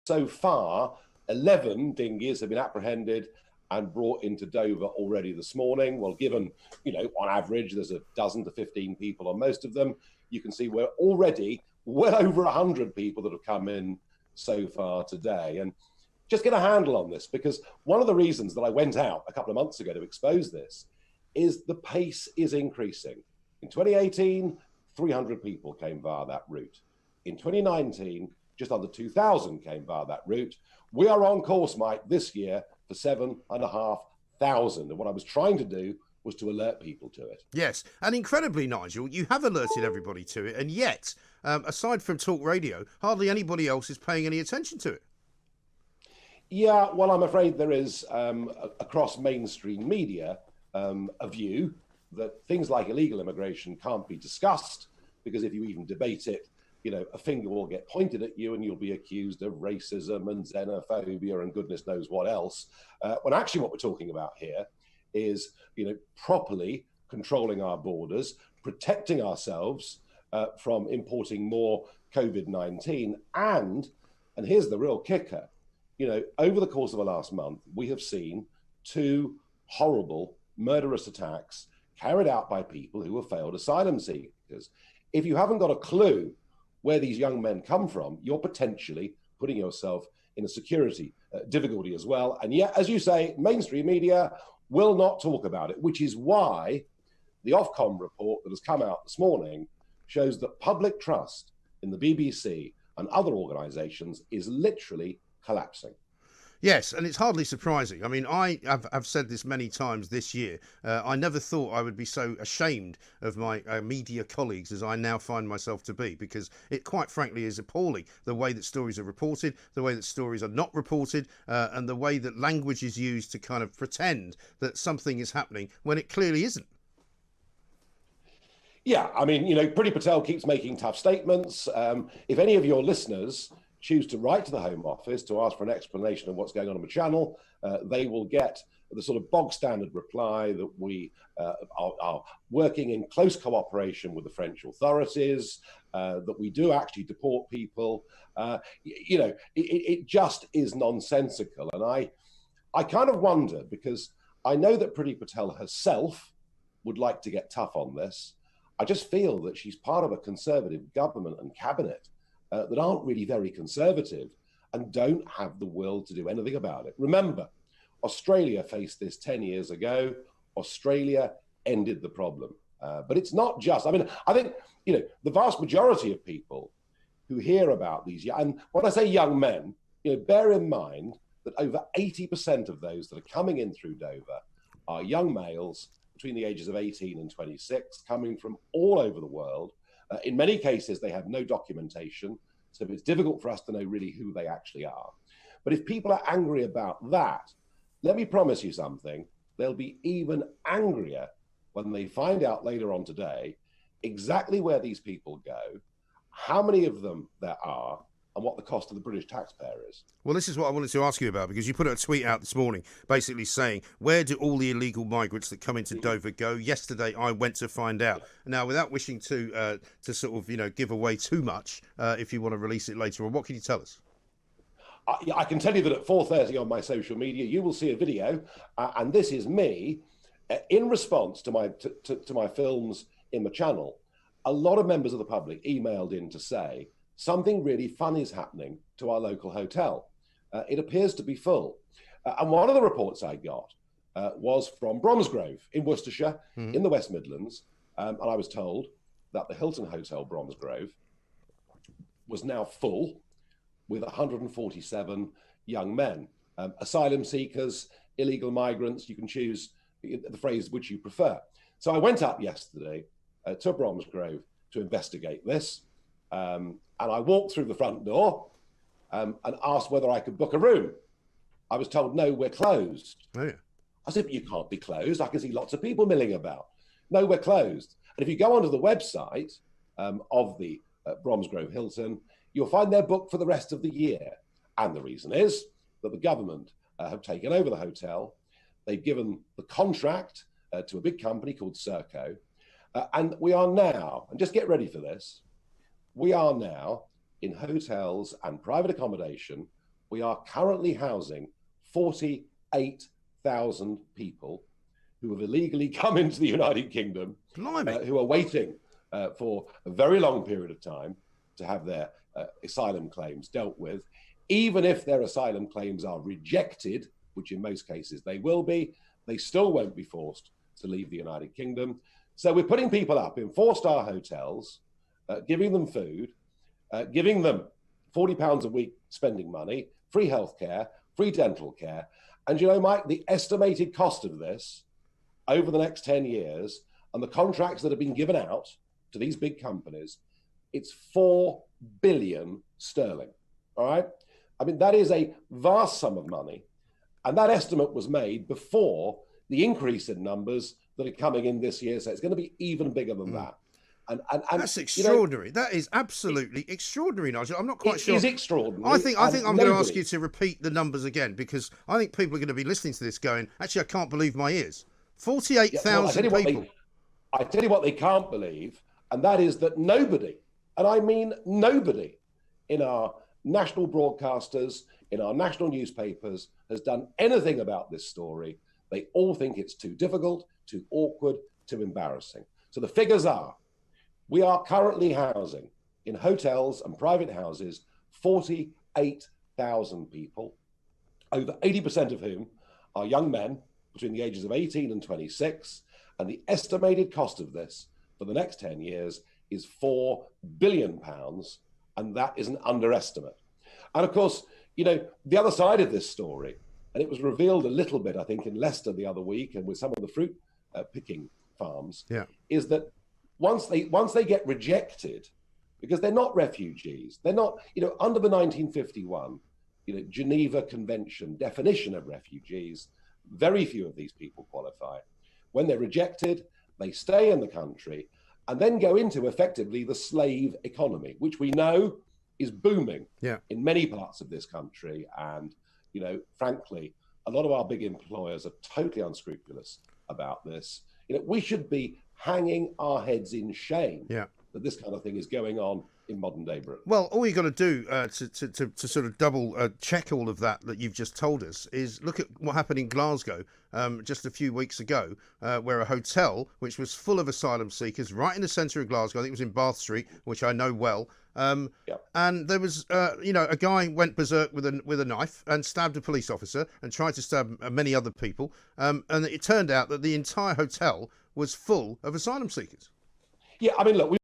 So far, 11 dinghies have been apprehended and brought into Dover already this morning. Well, given, on average, there's a dozen to 15 people on most of them, you can see we're already well over 100 people that have come in so far today. And just get a handle on this, because one of the reasons that I went out a couple of months ago to expose this is the pace is increasing. In 2018, 300 people came via that route. In 2019, just under 2,000 came via that route. We are on course, Mike, this year for 7,500. And what I was trying to do was to alert people to it. Yes, and incredibly, Nigel, you have alerted everybody to it, and yet, aside from talk radio, hardly anybody else is paying any attention to it. Yeah, well, I'm afraid there is, across mainstream media, a view that things like illegal immigration can't be discussed, because if you even debate it, a finger will get pointed at you and you'll be accused of racism and xenophobia and goodness knows what else. When actually what we're talking about here is, properly controlling our borders, protecting ourselves from importing more COVID-19. And here's the real kicker, over the course of the last month, we have seen 2 horrible murderous attacks carried out by people who have failed asylum seekers. If you haven't got a clue where these young men come from, you're potentially putting yourself in a security difficulty as well. And yet, as you say, mainstream media will not talk about it, which is why the Ofcom report that has come out this morning shows that public trust in the BBC and other organisations is literally collapsing. Yes, and it's hardly surprising. I mean, I've said this many times this year. I never thought I would be so ashamed of my media colleagues as I now find myself to be, because it quite frankly is appalling, the way that stories are reported, the way that stories are not reported, and the way that language is used to kind of pretend that something is happening when it clearly isn't. Yeah, I mean, Priti Patel keeps making tough statements. If any of your listeners choose to write to the Home Office to ask for an explanation of what's going on the channel, they will get the sort of bog standard reply that we are working in close cooperation with the French authorities, that we do actually deport people. It just is nonsensical. And I kind of wonder, because I know that Priti Patel herself would like to get tough on this. I just feel that she's part of a Conservative government and cabinet that aren't really very conservative and don't have the will to do anything about it. Remember, Australia faced this 10 years ago. Australia ended the problem. But it's not just, I think, the vast majority of people who hear about these, and when I say young men, bear in mind that over 80% of those that are coming in through Dover are young males between the ages of 18 and 26, coming from all over the world. In many cases, they have no documentation, so it's difficult for us to know really who they actually are. But if people are angry about that, let me promise you something, they'll be even angrier when they find out later on today exactly where these people go, how many of them there are, and what the cost of the British taxpayer is. Well, this is what I wanted to ask you about, because you put a tweet out this morning basically saying, where do all the illegal migrants that come into Dover go? Yesterday, I went to find out. Now, without wishing to sort of, give away too much, if you want to release it later on, what can you tell us? I can tell you that at 4:30 on my social media, you will see a video, and this is me in response to my films in the channel. A lot of members of the public emailed in to say, something really fun is happening to our local hotel. It appears to be full. And one of the reports I got was from Bromsgrove in Worcestershire, in the West Midlands. And I was told that the Hilton Hotel Bromsgrove was now full with 147 young men. Asylum seekers, illegal migrants, you can choose the phrase which you prefer. So I went up yesterday to Bromsgrove to investigate this. And I walked through the front door and asked whether I could book a room. I was told, no, we're closed. Oh, yeah. I said, but you can't be closed. I can see lots of people milling about. No, we're closed. And if you go onto the website of the Bromsgrove Hilton, you'll find they're booked for the rest of the year. And the reason is that the government have taken over the hotel. They've given the contract to a big company called Serco. And we are now, and just get ready for this, we are now in hotels and private accommodation we are currently housing 48,000 people who have illegally come into the United Kingdom, who are waiting for a very long period of time to have their asylum claims dealt with. Even if their asylum claims are rejected, which in most cases they will be, they still won't be forced to leave the United Kingdom. So we're putting people up in 4-star hotels, giving them food, giving them £40 a week spending money, free healthcare, free dental care. And you know, Mike, the estimated cost of this over the next 10 years and the contracts that have been given out to these big companies, it's 4 billion sterling. All right. I mean, that is a vast sum of money. And that estimate was made before the increase in numbers that are coming in this year. So it's going to be even bigger than that. And that's extraordinary. You know, that is absolutely extraordinary, Nigel. I'm not quite sure. It is extraordinary. I think I'm going to ask you to repeat the numbers again, because I think people are going to be listening to this going, actually, I can't believe my ears. 48,000 people. I tell you what they can't believe, and that is that nobody, and I mean nobody, in our national broadcasters, in our national newspapers, has done anything about this story. They all think it's too difficult, too awkward, too embarrassing. So the figures are, we are currently housing in hotels and private houses 48,000 people, over 80% of whom are young men between the ages of 18 and 26. And the estimated cost of this for the next 10 years is £4 billion. And that is an underestimate. And of course, you know, the other side of this story, and it was revealed a little bit, I think, in Leicester the other week and with some of the fruit picking farms, is that once they get rejected, because they're not refugees, they're not, you know, under the 1951, you know, Geneva Convention definition of refugees, very few of these people qualify. When they're rejected, they stay in the country and then go into effectively the slave economy, which we know is booming in many parts of this country. And, you know, frankly, a lot of our big employers are totally unscrupulous about this. You know, we should be hanging our heads in shame that this kind of thing is going on in modern day Britain. Well, all you've got to do to sort of double check all of that you've just told us is look at what happened in Glasgow just a few weeks ago, where a hotel which was full of asylum seekers right in the centre of Glasgow, I think it was in Bath Street, which I know well, and there was, you know, a guy went berserk with a knife and stabbed a police officer and tried to stab many other people, and it turned out that the entire hotel was full of asylum seekers. Yeah, I mean, look,